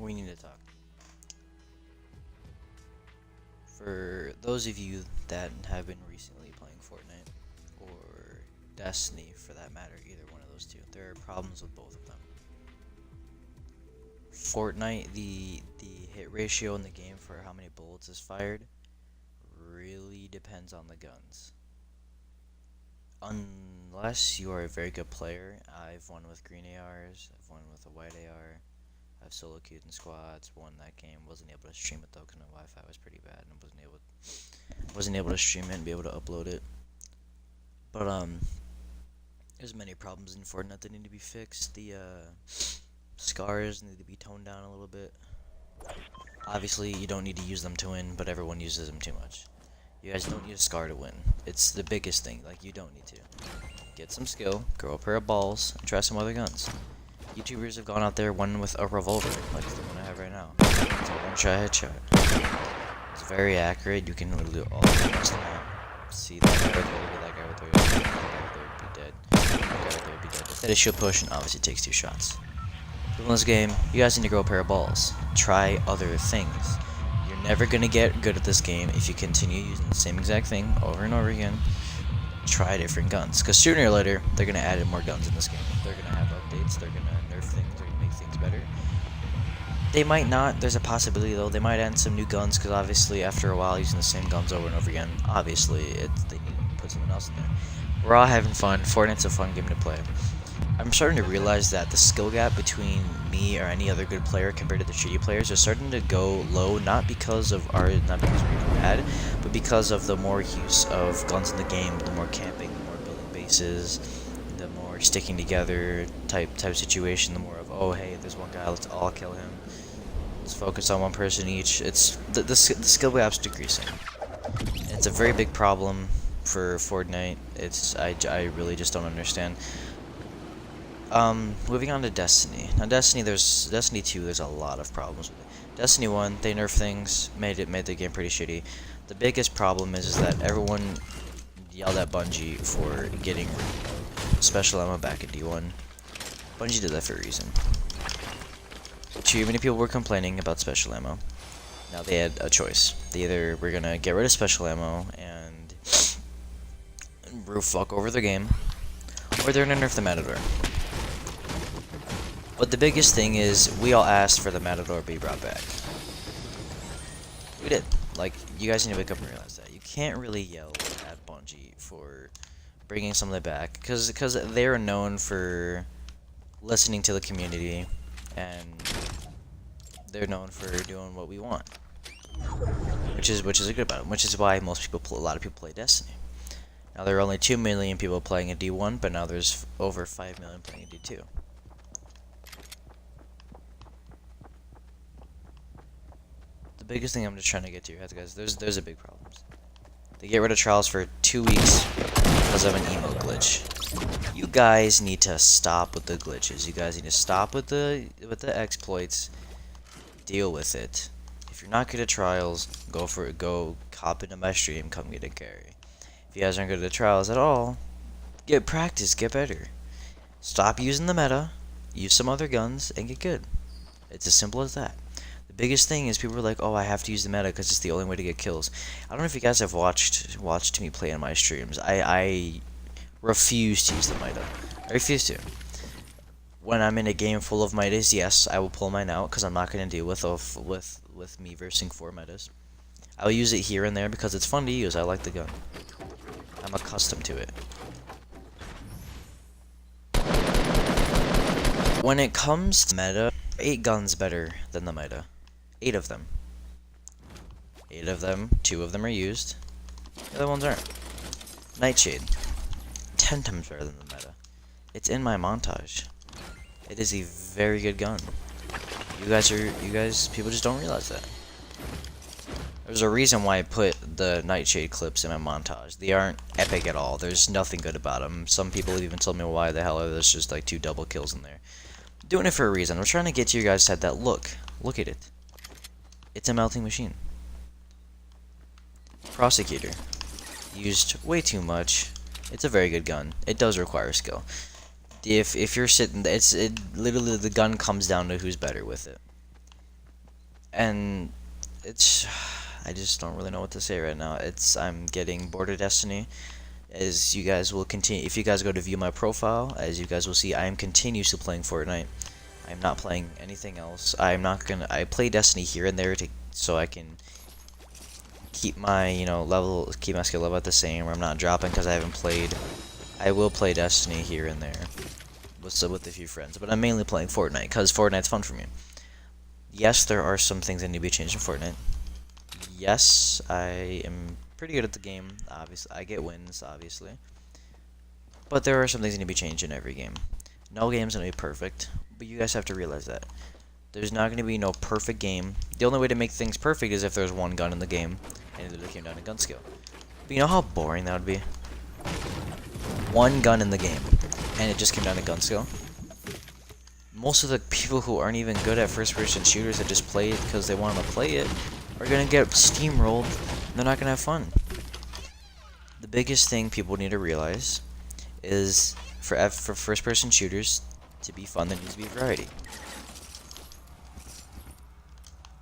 we need to talk. For those of you that have been recently playing Fortnite, or Destiny for that matter, either one of those two, there are problems with both of them. Fortnite, the hit ratio in the game for how many bullets is fired really depends on the guns. Unless you are a very good player, I've won with green ARs, I've won with a white AR, I've solo queued in squads, won that game. Wasn't able to stream it though because my Wi-Fi was pretty bad and wasn't able to stream it and be able to upload it. But there's many problems in Fortnite that need to be fixed. The scars need to be toned down a little bit. Obviously, you don't need to use them to win, but everyone uses them too much. You guys don't need a scar to win. It's the biggest thing. Like, you don't need to. Get some skill, grow a pair of balls, and try some other guns. YouTubers have gone out there, one with a revolver, like the one I have right now. It's a one-shot headshot. It's very accurate. You can literally do all the guns now. See that guy right there, that guy right there, that guy right there would be dead. That guy right there would be dead. Instead of shield push, and obviously takes 2 shots. In this game, you guys need to grow a pair of balls. Try other things. You're never gonna get good at this game if you continue using the same exact thing over and over again. Try different guns, because sooner or later, they're gonna add in more guns in this game. They're gonna have updates, they're gonna nerf things, they're gonna make things better. They might not, there's a possibility though, they might add some new guns, because obviously after a while using the same guns over and over again, obviously they need to put something else in there. We're all having fun, Fortnite's a fun game to play. I'm starting to realize that the skill gap between me or any other good player compared to the shitty players is starting to go low, not because we're bad, but because of the more use of guns in the game, the more camping, the more building bases, the more sticking together type situation, the more of, oh hey, there's one guy, let's all kill him. Let's focus on one person each. It's the skill gap's decreasing. It's a very big problem for Fortnite. I really just don't understand. Moving on to Destiny. Now Destiny 2, there's a lot of problems with it. Destiny 1, they nerfed things, made the game pretty shitty. The biggest problem is that everyone yelled at Bungie for getting special ammo back in D1. Bungie did that for a reason. Too many people were complaining about special ammo. Now they had a choice. They either were gonna get rid of special ammo and fuck over the game, or they're gonna nerf the Matador. But the biggest thing is, we all asked for the Matador to be brought back. We did. Like, you guys need to wake up and realize that. You can't really yell at Bungie for bringing something back, because they're known for listening to the community, and they're known for doing what we want. Which is good about them, which is why a lot of people play Destiny. Now, there are only 2 million people playing in D1, but now there's over 5 million playing in D2. The biggest thing I'm just trying to get to your heads, guys, there's a big problem. They get rid of trials for 2 weeks because of an emote glitch. You guys need to stop with the glitches. You guys need to stop with the exploits. Deal with it. If you're not good at trials, go hop into my stream, come get a carry. If you guys aren't good at trials at all, get practice, get better. Stop using the meta, use some other guns, and get good. It's as simple as that. The biggest thing is people are like, oh, I have to use the meta because it's the only way to get kills. I don't know if you guys have watched me play in my streams. I refuse to use the meta. I refuse to. When I'm in a game full of metas, yes, I will pull mine out because I'm not going to deal with me versing 4 metas. I'll use it here and there because it's fun to use. I like the gun. I'm accustomed to it. When it comes to meta, 8 guns better than the meta. 8 of them. 8 of them, 2 of them are used. The other ones aren't. Nightshade. 10 times better than the meta. It's in my montage. It is a very good gun. People just don't realize that. There's a reason why I put the Nightshade clips in my montage. They aren't epic at all. There's nothing good about them. Some people have even told me why the hell are there's just like 2 double kills in there. I'm doing it for a reason. I'm trying to get to your guys' head that look at it. It's a melting machine. Prosecutor. Used way too much. It's a very good gun. It does require skill. If you're sitting, literally the gun comes down to who's better with it. and it's I just don't really know what to say right now. I'm getting bored of Destiny. As you guys will continue, if you guys go to view my profile, as you guys will see, I am continuously playing Fortnite. I'm not playing anything else. I play Destiny here and there so I can keep my keep my skill level at the same, where I'm not dropping because I haven't played. I will play Destiny here and there with a few friends, but I'm mainly playing Fortnite because Fortnite's fun for me. Yes, there are some things that need to be changed in Fortnite. Yes, I am pretty good at the game. Obviously, I get wins, obviously. But there are some things that need to be changed in every game. No game's gonna be perfect, but you guys have to realize that. There's not gonna be no perfect game. The only way to make things perfect is if there's one gun in the game, and it literally came down to gun skill. But you know how boring that would be? One gun in the game, and it just came down to gun skill. Most of the people who aren't even good at first-person shooters that just play it because they want to play it are gonna get steamrolled, and they're not gonna have fun. The biggest thing people need to realize is for first-person shooters to be fun, there needs to be variety.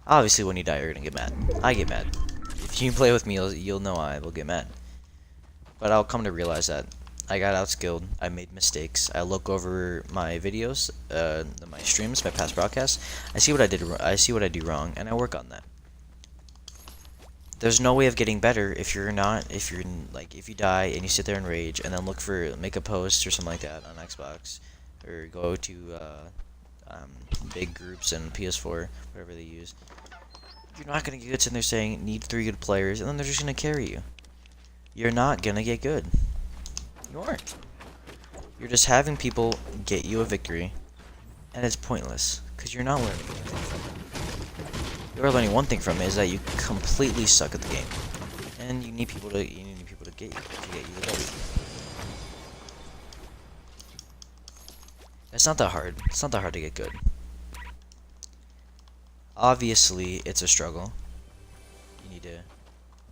Obviously, when you die, you're gonna get mad. I get mad. If you play with me, you'll know I will get mad. But I'll come to realize that I got outskilled. I made mistakes. I look over my videos, my streams, my past broadcasts. I see what I did. I see what I do wrong, and I work on that. There's no way of getting better if you die and you sit there and rage and then make a post or something like that on Xbox, or go to big groups and PS4, whatever they use. You're not gonna get good sitting there saying need 3 good players, and then they're just gonna carry you. You're not gonna get good. You aren't. You're just having people get you a victory, and it's pointless because you're not learning anything from it. You're learning one thing from it is that you completely suck at the game, and you need people to get you the W. It's not that hard. It's not that hard to get good. Obviously, it's a struggle. You need to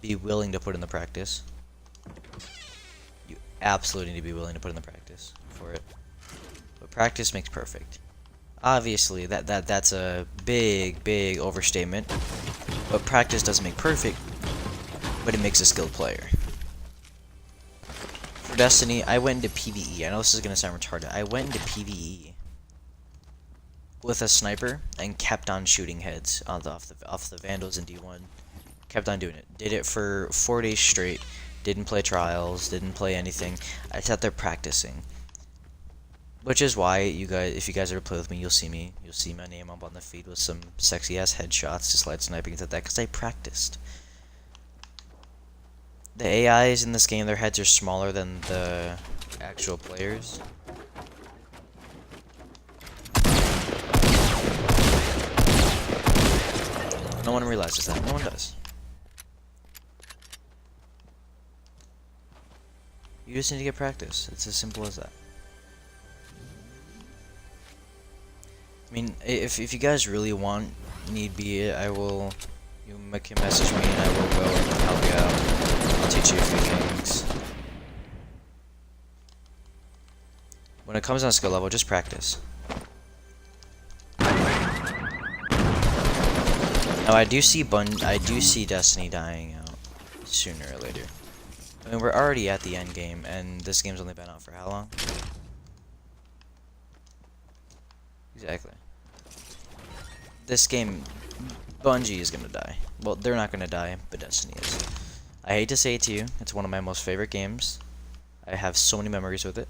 be willing to put in the practice. You absolutely need to be willing to put in the practice for it. But practice makes perfect. Obviously, that's a big overstatement. But practice doesn't make perfect, but it makes a skilled player. For Destiny, I went into PvE. I know this is gonna sound retarded. I went into PvE with a sniper and kept on shooting heads off the Vandals in D1. Kept on doing it. Did it for 4 days straight. Didn't play trials. Didn't play anything. I sat there practicing. Which is why if you guys ever play with me, you'll see my name up on the feed with some sexy ass headshots, just light sniping and that, because I practiced. The AIs in this game, their heads are smaller than the actual players. No one realizes that. No one does. You just need to get practice. It's as simple as that. I mean, if you guys really need be, you can message me and I will go and help you out. I'll teach you a few things. When it comes on skill level, just practice. Now I do see Destiny dying out sooner or later. I mean, we're already at the end game, and this game's only been out for how long? Exactly. This game, Bungie is gonna die. Well, they're not gonna die, but Destiny is. I hate to say it to you, it's one of my most favorite games. I have so many memories with it.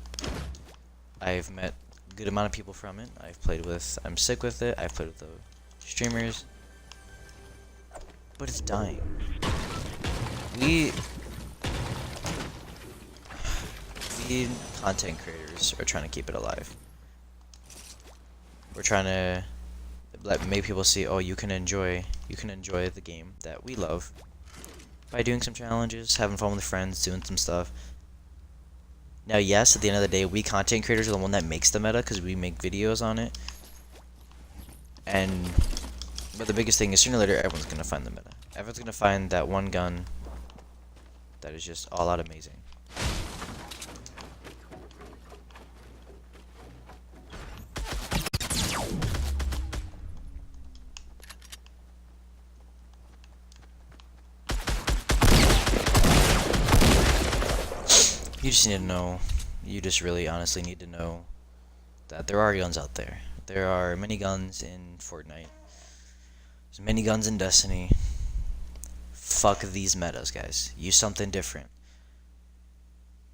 I've met a good amount of people from it. I'm sick with it. I've played with the streamers. But it's dying. We content creators are trying to keep it alive. We're trying to make people see, oh, you can enjoy the game that we love by doing some challenges, having fun with friends, doing some stuff. Now, yes, at the end of the day, we content creators are the one that makes the meta because we make videos on it. But the biggest thing is sooner or later, everyone's gonna find the meta. Everyone's gonna find that one gun that is just all out amazing. just need to know, you just really honestly need to know that there are guns out there. There are many guns in Fortnite. There's many guns in Destiny. Fuck these metas, guys. Use something different.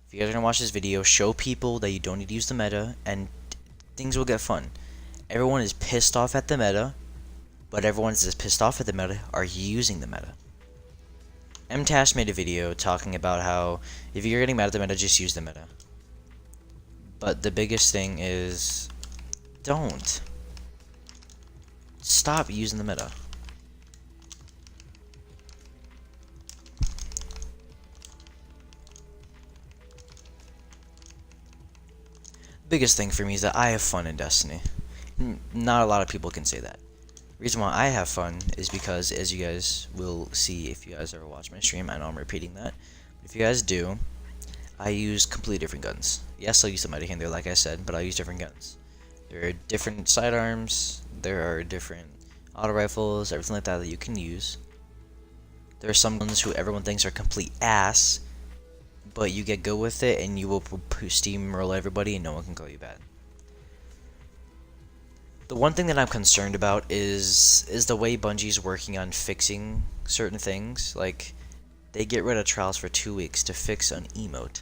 If you guys are gonna watch this video, show people that you don't need to use the meta, and things will get fun. Everyone is pissed off at the meta, but everyone's as pissed off at the meta are using the meta. MTash made a video talking about how if you're getting mad at the meta, just use the meta. But the biggest thing is, don't. Stop using the meta. Biggest thing for me is that I have fun in Destiny. Not a lot of people can say that. Reason why I have fun is because, as you guys will see if you guys ever watch my stream, I know I'm repeating that, but if you guys do, I use completely different guns. Yes, I'll use the mighty hand there, like I said, but I'll use different guns. There are different sidearms, there are different auto rifles, everything like that that you can use. There are some guns who everyone thinks are complete ass, but you get good with it and you will steamroll everybody and no one can call you bad. The one thing that I'm concerned about is the way Bungie's working on fixing certain things. Like, they get rid of trials for 2 weeks to fix an emote.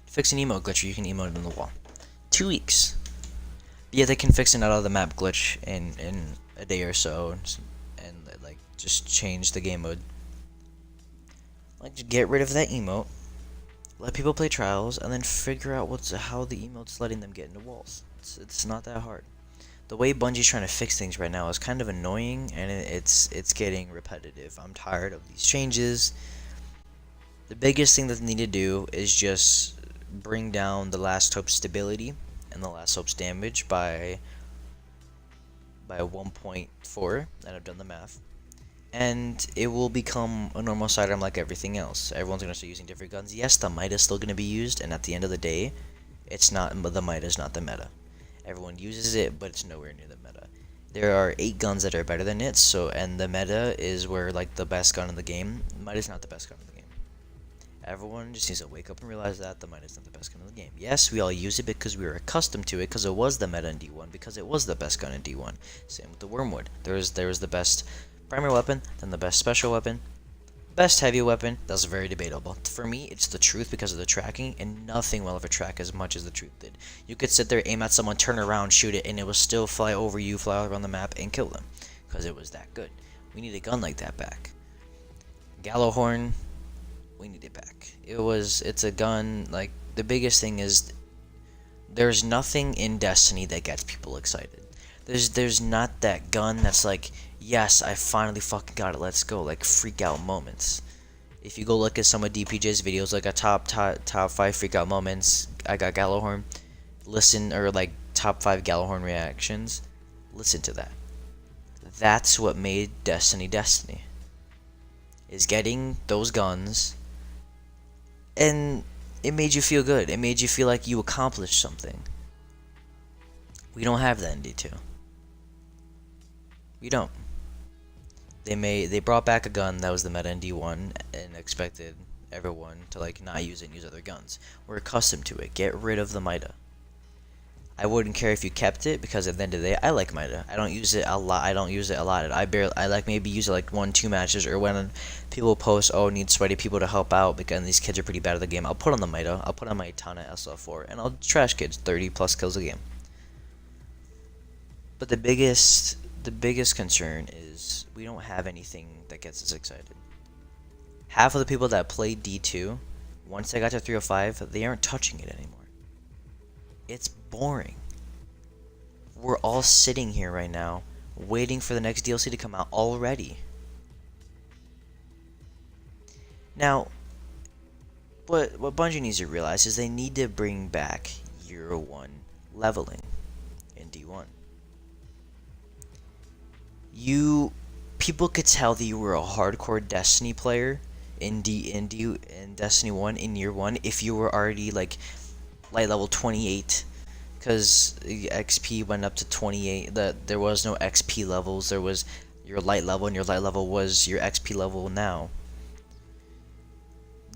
Fix an emote glitch where you can emote on the wall. 2 weeks. Yeah, they can fix an out of the map glitch in a day or so, and like just change the game mode. Like, just get rid of that emote. Let people play trials, and then figure out how the emote's letting them get into walls. It's not that hard. The way Bungie's trying to fix things right now is kind of annoying, and it's getting repetitive. I'm tired of these changes. The biggest thing that they need to do is just bring down the Last Hope's stability and the Last Hope's damage by 1.4, and I've done the math. And it will become a normal sidearm like everything else. Everyone's going to start using different guns. Yes, the meta is still going to be used, and at the end of the day, the meta is not the meta. Everyone uses it, but it's nowhere near the meta. There are 8 guns that are better than it, and the meta is where, like, the best gun in the game. The meta is not the best gun in the game. Everyone just needs to wake up and realize that the meta is not the best gun in the game. Yes, we all use it because we were accustomed to it, because it was the meta in D1, because it was the best gun in D1. Same with the Wormwood. There was the best primary weapon, then the best special weapon, best heavy weapon. That's very debatable. For me, it's the truth because of the tracking, and nothing will ever track as much as the truth did. You could sit there, aim at someone, turn around, shoot it, and it will still fly over you, fly all around the map, and kill them, because it was that good. We need a gun like that back. Gallowhorn, we need it back. It's a gun, like, the biggest thing is, there's nothing in Destiny that gets people excited. There's not that gun that's like, yes, I finally fucking got it, let's go, like freak out moments. If you go look at some of DPJ's videos, like a top 5 freak out moments, I got Gallowhorn, or like top 5 Gallowhorn reactions, listen to that. That's what made Destiny Destiny. Is getting those guns, and it made you feel good. It made you feel like you accomplished something. We don't have that in D2. We don't. They brought back a gun that was the meta in D1 and expected everyone to like not use it and use other guns. We're accustomed to it. Get rid of the meta. I wouldn't care if you kept it, because at the end of the day, I like meta. I don't use it a lot. I like maybe use it like 1-2 matches, or when people post, oh, need sweaty people to help out because these kids are pretty bad at the game. I'll put on the meta. I'll put on my Tana SL4 and I'll trash kids 30 plus kills a game. But the biggest concern is we don't have anything that gets us excited. Half of the people that played D2, once they got to 305, they aren't touching it anymore. It's boring. We're all sitting here right now, waiting for the next DLC to come out already. Now, what Bungie needs to realize is they need to bring back Year 1 leveling in D1. People could tell that you were a hardcore Destiny player in Destiny 1 in Year 1 if you were already like light level 28, because XP went up to 28. There was no XP levels. There was your light level, and your light level was your XP level now.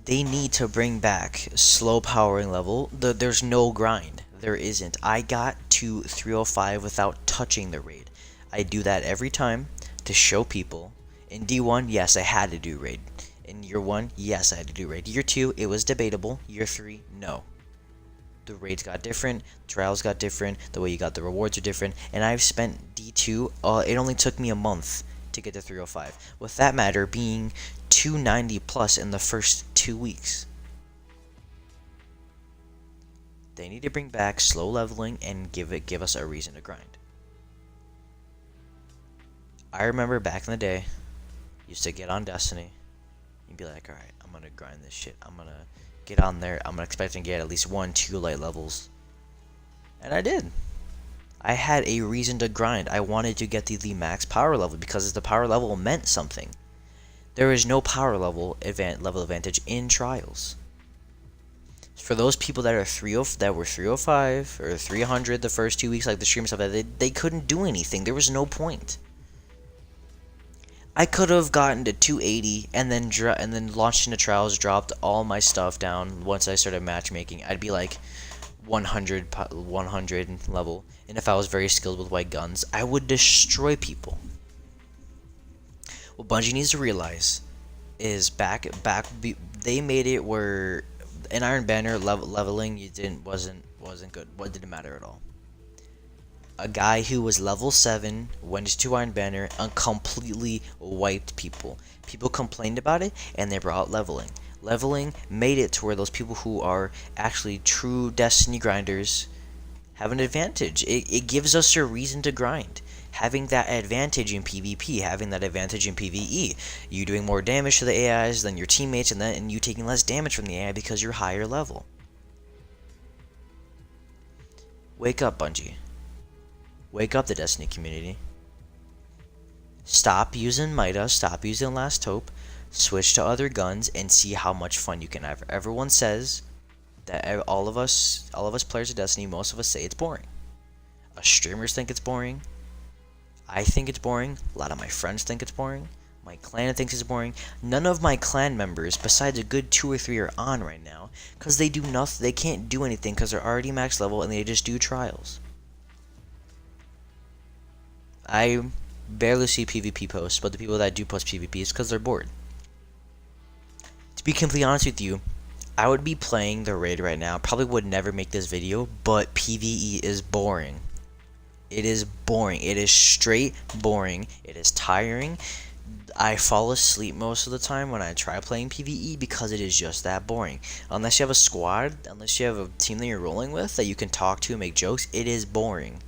They need to bring back slow powering level. There's no grind. There isn't. I got to 305 without touching the raid. I do that every time to show people. In D1, yes, I had to do raid. In year 1, yes, I had to do raid. Year 2, it was debatable. Year 3, no. The raids got different, trials got different, the way you got the rewards are different, and I've spent D2, it only took me a month to get to 305. With that matter being 290 plus in the first 2 weeks. They need to bring back slow leveling and give us a reason to grind. I remember back in the day, used to get on Destiny, and be like, alright, I'm gonna grind this shit. I'm gonna get on there. I'm expecting to get at least 1-2 light levels. And I did. I had a reason to grind. I wanted to get the max power level because the power level meant something. There is no power level advantage in trials. For those people that were 305 or 300 the first 2 weeks, like the stream stuff, they couldn't do anything. There was no point. I could have gotten to 280 and then launched into trials, dropped all my stuff down. Once I started matchmaking, I'd be like 100 level, and if I was very skilled with white guns, I would destroy people. What Bungie needs to realize is they made it where in Iron Banner leveling wasn't good. What didn't matter at all. A guy who was level 7 went to Iron Banner and completely wiped people. People complained about it and they brought leveling. Leveling made it to where those people who are actually true Destiny grinders have an advantage. It gives us a reason to grind. Having that advantage in PvP, having that advantage in PvE. You doing more damage to the AIs than your teammates and you taking less damage from the AI because you're higher level. Wake up, Bungie. Wake up, the Destiny community. Stop using Midas, stop using Last Hope, switch to other guns, and see how much fun you can have. Everyone says that all of us players of Destiny, most of us say it's boring. Us streamers think it's boring. I think it's boring. A lot of my friends think it's boring. My clan thinks it's boring. None of my clan members, besides a good 2 or 3, are on right now because they do nothing. They can't do anything because they're already max level and they just do trials. I barely see PvP posts, but the people that do post PvP is because they're bored. To be completely honest with you, I would be playing the raid right now. Probably would never make this video, but PvE is boring. It is boring. It is straight boring. It is tiring. I fall asleep most of the time when I try playing PvE because it is just that boring. Unless you have a squad, unless you have a team that you're rolling with that you can talk to and make jokes, it is boring.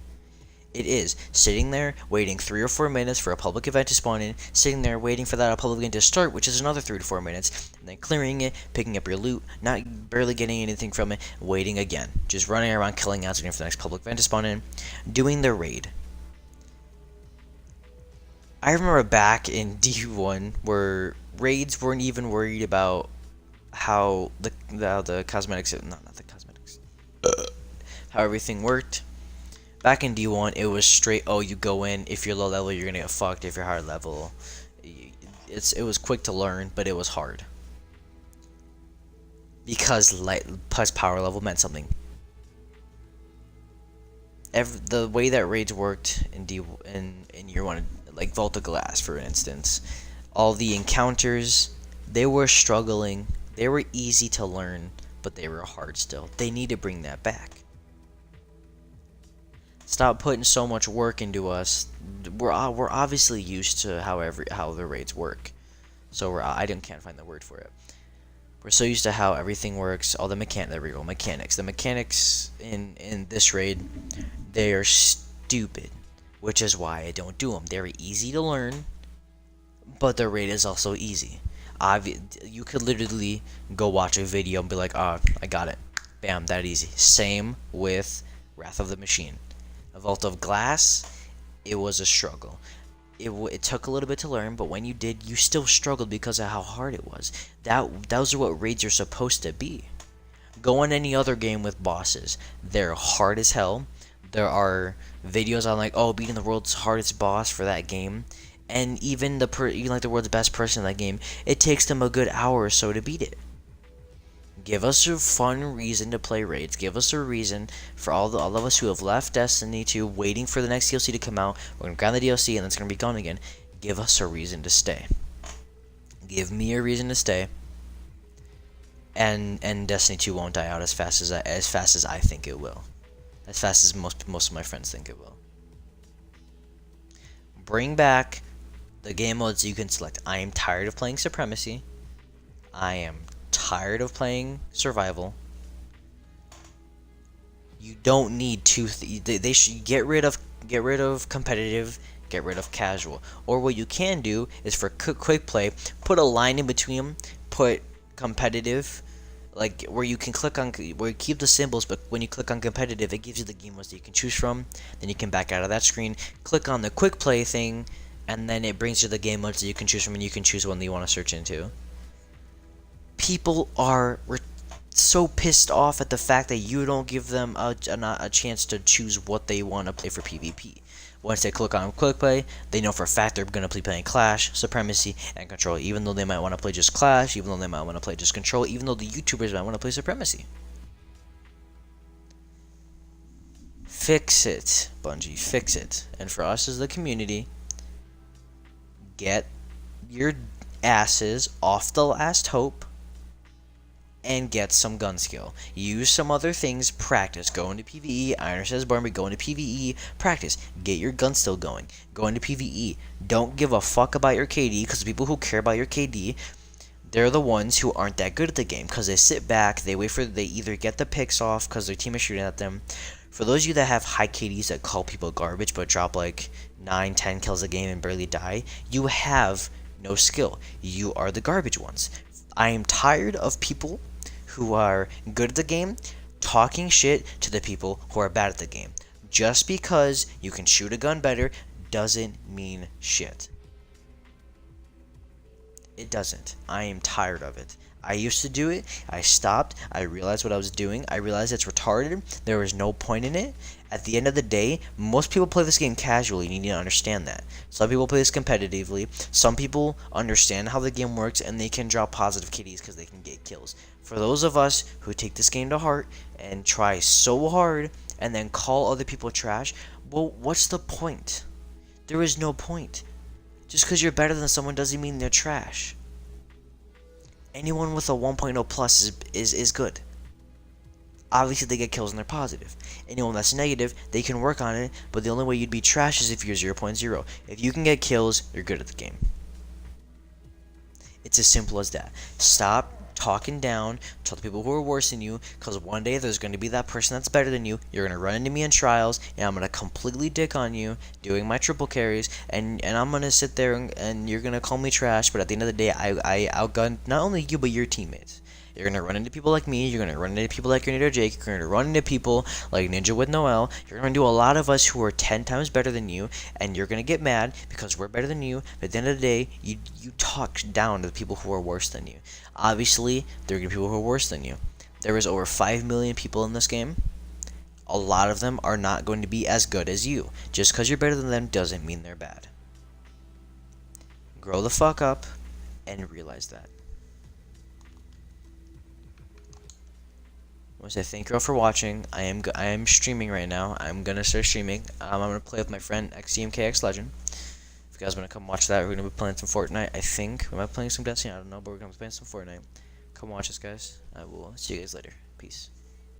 It is sitting there waiting 3 or 4 minutes for a public event to spawn in, sitting there waiting for that public event to start, which is another 3 to 4 minutes, and then clearing it, picking up your loot, barely getting anything from it, waiting again, just running around killing out, waiting for the next public event to spawn in, doing the raid. I remember back in D1 where raids weren't even worried about how the cosmetics, not the cosmetics, how everything worked. Back in D1, it was straight, oh, you go in, if you're low level, you're gonna get fucked, if you're higher level. It was quick to learn, but it was hard. Because plus power level meant something. The way that raids worked in year 1, like Vault of Glass, for instance, all the encounters, they were struggling, they were easy to learn, but they were hard still. They need to bring that back. Stop putting so much work into us. We're obviously used to how the raids work, so I can't find the word for it. We're so used to how everything works. All the mechanics. The mechanics in this raid, they are stupid, which is why I don't do them. They're easy to learn, but the raid is also easy. You could literally go watch a video and be like, "Ah, I got it, bam, that easy." Same with Wrath of the Machine. A Vault of Glass, it was a struggle. It took a little bit to learn, but when you did, you still struggled because of how hard it was. Those are what raids are supposed to be. Go on any other game with bosses. They're hard as hell. There are videos on like, oh, beating the world's hardest boss for that game. And even like the world's best person in that game, it takes them a good hour or so to beat it. Give us a fun reason to play raids. Give us a reason for all of us who have left Destiny 2 waiting for the next DLC to come out. We're gonna grind the DLC and then it's gonna be gone again. Give us a reason to stay. Give me a reason to stay. And Destiny 2 won't die out as fast as I think it will. As fast as most of my friends think it will. Bring back the game modes you can select. I am tired of playing Supremacy. I am tired of playing Survival. You don't need two. They should get rid of competitive. Get rid of casual. Or what you can do is for quick play, put a line in between them. Put competitive, like where you can click on where you keep the symbols, but when you click on competitive, it gives you the game modes that you can choose from. Then you can back out of that screen, click on the quick play thing, and then it brings you the game modes that you can choose from, and you can choose one that you want to search into. People are so pissed off at the fact that you don't give them a chance to choose what they want to play for PvP. Once they click on quick play, they know for a fact they're going to be playing Clash, Supremacy, and Control, even though they might want to play just Clash, even though they might want to play just Control, even though the YouTubers might want to play Supremacy. Fix it, Bungie, fix it. And for us as the community, get your asses off the last hope and get some gun skill. Use some other things, practice. Go into PvE. Iron says Barnby, go into PvE, practice. Get your gun skill going. Go into PvE. Don't give a fuck about your KD, because the people who care about your KD, they're the ones who aren't that good at the game, because they sit back, they wait for, they either get the picks off because their team is shooting at them. For those of you that have high KDs that call people garbage but drop like 9-10 kills a game and barely die, you have no skill. You are the garbage ones. I am tired of people who are good at the game talking shit to the people who are bad at the game. Just because you can shoot a gun better doesn't mean shit. It doesn't. I am tired of it. I used to do it. I stopped. I realized what I was doing. I realized it's retarded. There was no point in it. At the end of the day, most people play this game casually, and you need to understand that. Some people play this competitively. Some people understand how the game works, and they can draw positive KDs because they can get kills. For those of us who take this game to heart and try so hard and then call other people trash, well, what's the point? There is no point. Just because you're better than someone doesn't mean they're trash. Anyone with a 1.0 plus is good. Obviously, they get kills and they're positive. Anyone that's negative, they can work on it, but the only way you'd be trash is if you're 0.0. If you can get kills, you're good at the game. It's as simple as that. Stop talking down to the people who are worse than you, because one day there's going to be that person that's better than you. You're going to run into me in trials, and I'm going to completely dick on you, doing my triple carries, and I'm going to sit there and you're going to call me trash, but at the end of the day, I outgun not only you, but your teammates. You're going to run into people like me, you're going to run into people like Grenadier Jake, you're going to run into people like Ninja with Noel, you're going to do a lot of us who are 10 times better than you, and you're going to get mad because we're better than you, but at the end of the day, you talk down to the people who are worse than you. Obviously, there are going to be people who are worse than you. There is over 5 million people in this game. A lot of them are not going to be as good as you. Just because you're better than them doesn't mean they're bad. Grow the fuck up and realize that. I want to say thank you all for watching. I am streaming right now. I'm gonna start streaming. I'm gonna play with my friend XDMKX Legend. If you guys wanna come watch that, we're gonna be playing some Fortnite. I think we might be playing some Destiny. I don't know, but we're gonna be playing some Fortnite. Come watch us, guys. I will see you guys later. Peace.